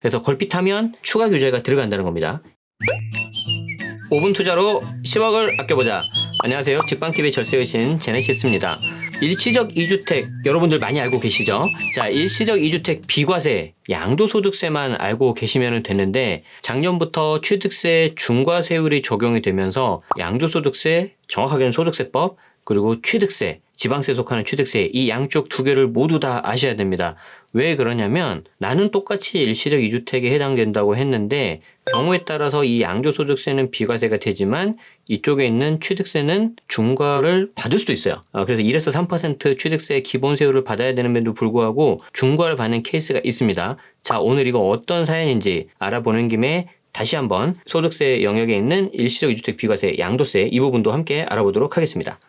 그래서 걸핏하면 추가 규제가 들어간다는 겁니다. 5분 투자로 10억을 아껴보자. 안녕하세요. 직방TV 절세의신 제네시스입니다. 일시적 2주택 여러분들 많이 알고 계시죠? 자, 일시적 2주택 비과세, 양도소득세만 알고 계시면 되는데 작년부터 취득세 중과세율이 적용이 되면서 양도소득세, 정확하게는 소득세법, 그리고 취득세, 지방세 속하는 취득세, 이 양쪽 두 개를 모두 다 아셔야 됩니다. 왜 그러냐면 나는 똑같이 일시적 2주택에 해당된다고 했는데 경우에 따라서 이 양도소득세는 비과세가 되지만 이쪽에 있는 취득세는 중과를 받을 수도 있어요. 그래서 1에서 3% 취득세 기본세율을 받아야 되는데도 불구하고 중과를 받는 케이스가 있습니다. 자, 오늘 이거 어떤 사연인지 알아보는 김에 다시 한번 소득세 영역에 있는 일시적 2주택 비과세, 양도세 이 부분도 함께 알아보도록 하겠습니다.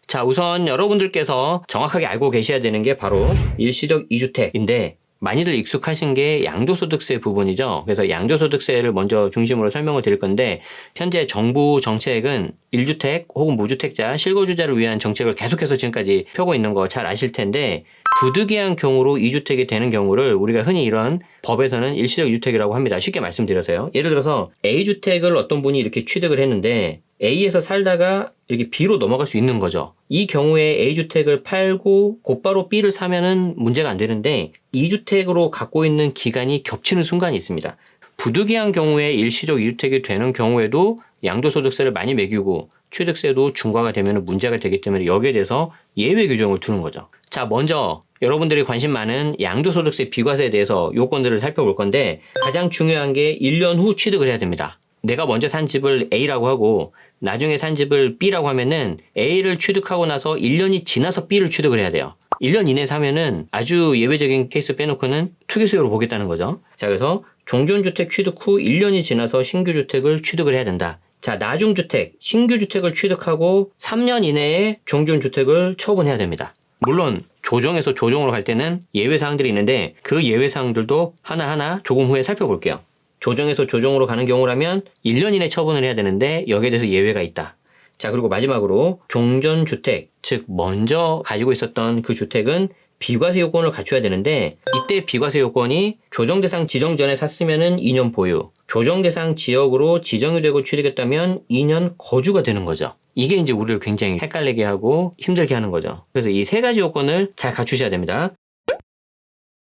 자, 우선 여러분들께서 정확하게 알고 계셔야 되는 게 바로 일시적 2주택인데 많이들 익숙하신 게 양도소득세 부분이죠. 그래서 양도소득세를 먼저 중심으로 설명을 드릴 건데 현재 정부 정책은 1주택 혹은 무주택자, 실거주자를 위한 정책을 계속해서 지금까지 펴고 있는 거 잘 아실 텐데 부득이한 경우로 2주택이 되는 경우를 우리가 흔히 이런 법에서는 일시적 2주택이라고 합니다. 쉽게 말씀드려서요. 예를 들어서 A주택을 어떤 분이 이렇게 취득을 했는데 A에서 살다가 이렇게 B로 넘어갈 수 있는 거죠. 이 경우에 A주택을 팔고 곧바로 B를 사면은 문제가 안 되는데 2주택으로 갖고 있는 기간이 겹치는 순간이 있습니다. 부득이한 경우에 일시적 2주택이 되는 경우에도 양도소득세를 많이 매기고 취득세도 중과가 되면 문제가 되기 때문에 여기에 대해서 예외 규정을 두는 거죠. 자, 먼저 여러분들이 관심 많은 양도소득세 비과세에 대해서 요건들을 살펴볼 건데 가장 중요한 게 1년 후 취득을 해야 됩니다. 내가 먼저 산 집을 A라고 하고 나중에 산 집을 B라고 하면은 A를 취득하고 나서 1년이 지나서 B를 취득을 해야 돼요. 1년 이내 사면은 아주 예외적인 케이스 빼놓고는 투기수요로 보겠다는 거죠. 자, 그래서 종전주택 취득 후 1년이 지나서 신규주택을 취득을 해야 된다. 자, 나중주택, 신규주택을 취득하고 3년 이내에 종전주택을 처분해야 됩니다. 물론 조정에서 조정으로 갈 때는 예외사항들이 있는데 그 예외사항들도 하나하나 조금 후에 살펴볼게요. 조정에서 조정으로 가는 경우라면 1년 이내 처분을 해야 되는데 여기에 대해서 예외가 있다. 자, 그리고 마지막으로 종전주택, 즉 먼저 가지고 있었던 그 주택은 비과세 요건을 갖춰야 되는데 이때 비과세 요건이 조정대상 지정 전에 샀으면은 2년 보유, 조정대상 지역으로 지정이 되고 취득했다면 2년 거주가 되는 거죠. 이게 이제 우리를 굉장히 헷갈리게 하고 힘들게 하는 거죠. 그래서 이 세 가지 요건을 잘 갖추셔야 됩니다.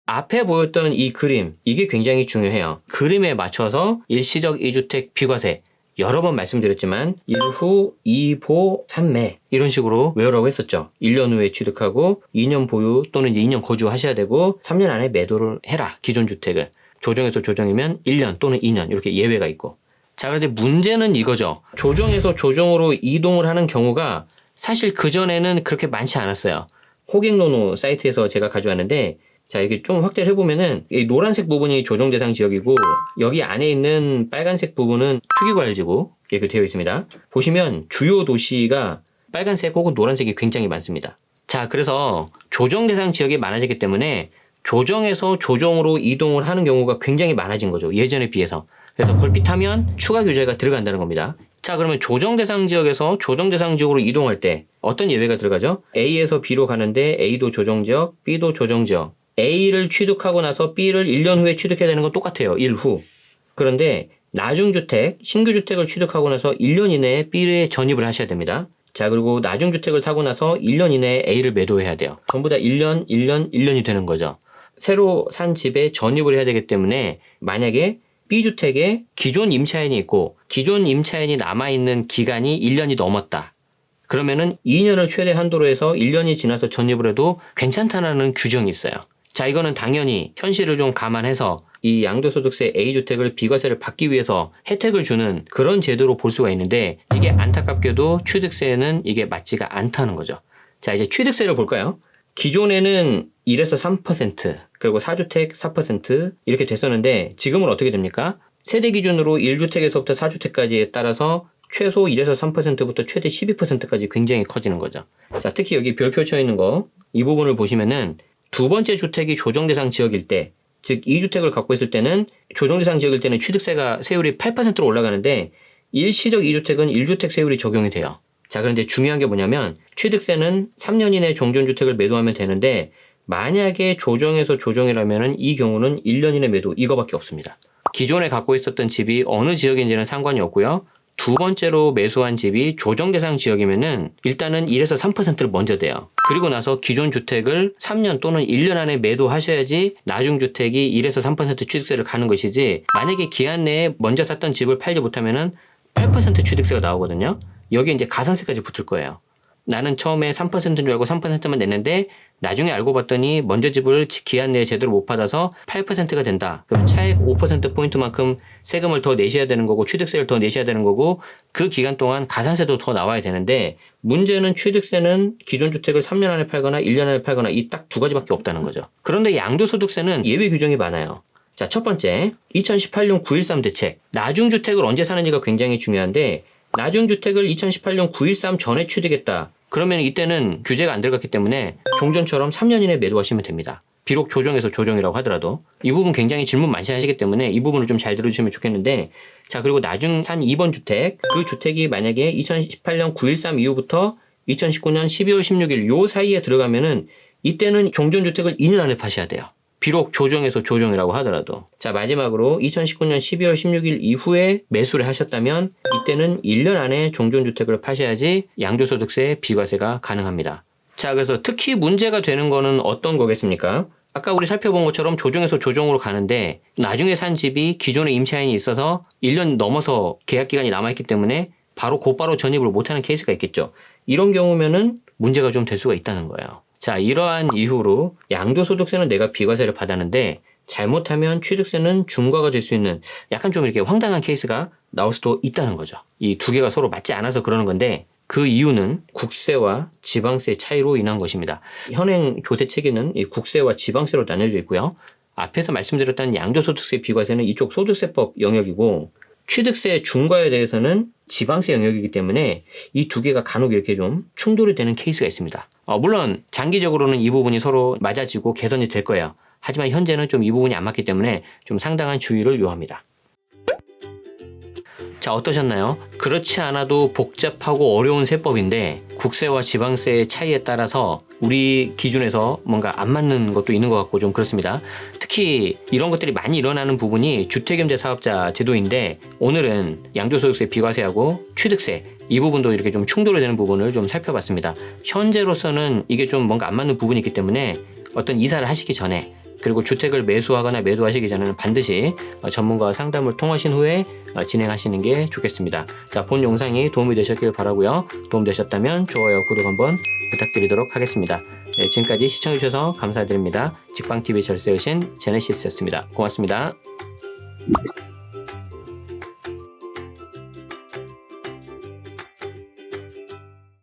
앞에 보였던 이 그림, 이게 굉장히 중요해요. 그림에 맞춰서 일시적 2주택 비과세, 여러 번 말씀드렸지만 1후, 2보, 3매 이런 식으로 외우라고 했었죠. 1년 후에 취득하고 2년 보유 또는 이제 2년 거주하셔야 되고 3년 안에 매도를 해라, 기존 주택을. 조정에서 조정이면 1년 또는 2년 이렇게 예외가 있고. 자, 그런데 문제는 이거죠. 조정에서 조정으로 이동을 하는 경우가 사실 그전에는 그렇게 많지 않았어요. 호갱노노 사이트에서 제가 가져왔는데 자, 이게 좀 확대를 해보면은 이 노란색 부분이 조정 대상 지역이고 여기 안에 있는 빨간색 부분은 투기과열지구 이렇게 되어 있습니다. 보시면 주요 도시가 빨간색 혹은 노란색이 굉장히 많습니다. 자, 그래서 조정 대상 지역이 많아지기 때문에 조정에서 조정으로 이동을 하는 경우가 굉장히 많아진 거죠. 예전에 비해서. 그래서 걸핏하면 추가 규제가 들어간다는 겁니다. 자, 그러면 조정 대상 지역에서 조정 대상 지역으로 이동할 때 어떤 예외가 들어가죠? A에서 B로 가는데 A도 조정 지역, B도 조정 지역. A를 취득하고 나서 B를 1년 후에 취득해야 되는 건 똑같아요. 1후. 그런데 나중주택, 신규주택을 취득하고 나서 1년 이내에 B에 전입을 하셔야 됩니다. 자, 그리고 나중주택을 사고 나서 1년 이내에 A를 매도해야 돼요. 전부 다 1년, 1년, 1년이 되는 거죠. 새로 산 집에 전입을 해야 되기 때문에 만약에 B주택에 기존 임차인이 있고 기존 임차인이 남아있는 기간이 1년이 넘었다. 그러면은 2년을 최대 한도로 해서 1년이 지나서 전입을 해도 괜찮다는 규정이 있어요. 자, 이거는 당연히 현실을 좀 감안해서 이 양도소득세 A주택을 비과세를 받기 위해서 혜택을 주는 그런 제도로 볼 수가 있는데 이게 안타깝게도 취득세에는 이게 맞지가 않다는 거죠. 자, 이제 취득세를 볼까요? 기존에는 1에서 3% 그리고 4주택 4% 이렇게 됐었는데 지금은 어떻게 됩니까? 세대 기준으로 1주택에서부터 4주택까지에 따라서 최소 1에서 3%부터 최대 12%까지 굉장히 커지는 거죠. 자, 특히 여기 별 펼쳐 있는 거 이 부분을 보시면은 두 번째 주택이 조정대상 지역일 때, 즉 2주택을 갖고 있을 때는 조정대상 지역일 때는 취득세가 세율이 8%로 올라가는데 일시적 2주택은 1주택 세율이 적용이 돼요. 자, 그런데 중요한 게 뭐냐면 취득세는 3년 이내 종전주택을 매도하면 되는데 만약에 조정에서 조정이라면은 이 경우는 1년 이내 매도 이거밖에 없습니다. 기존에 갖고 있었던 집이 어느 지역인지는 상관이 없고요. 두 번째로 매수한 집이 조정 대상 지역이면은 일단은 1에서 3%를 먼저 대요. 그리고 나서 기존 주택을 3년 또는 1년 안에 매도하셔야지 나중 주택이 1에서 3% 취득세를 가는 것이지, 만약에 기한 내에 먼저 샀던 집을 팔지 못하면은 8% 취득세가 나오거든요. 여기에 이제 가산세까지 붙을 거예요. 나는 처음에 3%인 줄 알고 3%만 냈는데 나중에 알고 봤더니 먼저 집을 기한 내에 제대로 못 받아서 8%가 된다. 그럼 차액 5%포인트만큼 세금을 더 내셔야 되는 거고 취득세를 더 내셔야 되는 거고 그 기간 동안 가산세도 더 나와야 되는데, 문제는 취득세는 기존 주택을 3년 안에 팔거나 1년 안에 팔거나 이 딱 두 가지밖에 없다는 거죠. 그런데 양도소득세는 예외 규정이 많아요. 자, 첫 번째 2018년 9.13 대책. 나중주택을 언제 사는지가 굉장히 중요한데, 나중주택을 2018년 9.13 전에 취득했다. 그러면 이때는 규제가 안 들어갔기 때문에 종전처럼 3년 이내 매도하시면 됩니다. 비록 조정에서 조정이라고 하더라도. 이 부분 굉장히 질문 많이 하시기 때문에 이 부분을 좀 잘 들어주시면 좋겠는데, 자, 그리고 나중 산 2번 주택, 그 주택이 만약에 2018년 9.13 이후부터 2019년 12월 16일 요 사이에 들어가면은 이때는 종전주택을 2년 안에 파셔야 돼요. 비록 조정에서 조정이라고 하더라도. 자, 마지막으로 2019년 12월 16일 이후에 매수를 하셨다면 이때는 1년 안에 종전주택을 파셔야지 양도소득세 비과세가 가능합니다. 자, 그래서 특히 문제가 되는 거는 어떤 거겠습니까? 아까 우리 살펴본 것처럼 조정에서 조정으로 가는데 나중에 산 집이 기존에 임차인이 있어서 1년 넘어서 계약기간이 남아있기 때문에 바로 곧바로 전입을 못하는 케이스가 있겠죠. 이런 경우면은 문제가 좀 될 수가 있다는 거예요. 자, 이러한 이유로 양도소득세는 내가 비과세를 받았는데 잘못하면 취득세는 중과가 될 수 있는 약간 좀 이렇게 황당한 케이스가 나올 수도 있다는 거죠. 이 두 개가 서로 맞지 않아서 그러는 건데, 그 이유는 국세와 지방세 차이로 인한 것입니다. 현행 조세 체계는 이 국세와 지방세로 나뉘어져 있고요. 앞에서 말씀드렸던 양도소득세 비과세는 이쪽 소득세법 영역이고, 취득세 중과에 대해서는 지방세 영역이기 때문에 이 두 개가 간혹 이렇게 좀 충돌이 되는 케이스가 있습니다. 물론 장기적으로는 이 부분이 서로 맞아지고 개선이 될 거예요. 하지만 현재는 좀 이 부분이 안 맞기 때문에 좀 상당한 주의를 요합니다. 자, 어떠셨나요? 그렇지 않아도 복잡하고 어려운 세법인데 국세와 지방세의 차이에 따라서 우리 기준에서 뭔가 안 맞는 것도 있는 것 같고 좀 그렇습니다. 특히 이런 것들이 많이 일어나는 부분이 주택임대사업자 제도인데, 오늘은 양도소득세 비과세하고 취득세 이 부분도 이렇게 좀 충돌이 되는 부분을 좀 살펴봤습니다. 현재로서는 이게 좀 뭔가 안 맞는 부분이 있기 때문에 어떤 이사를 하시기 전에, 그리고 주택을 매수하거나 매도하시기 전에는 반드시 전문가와 상담을 통하신 후에 진행하시는 게 좋겠습니다. 자, 본 영상이 도움이 되셨길 바라고요. 도움되셨다면 좋아요, 구독 한번 부탁드리도록 하겠습니다. 네, 지금까지 시청해주셔서 감사드립니다. 직방TV 절세의신 제네시스였습니다. 고맙습니다.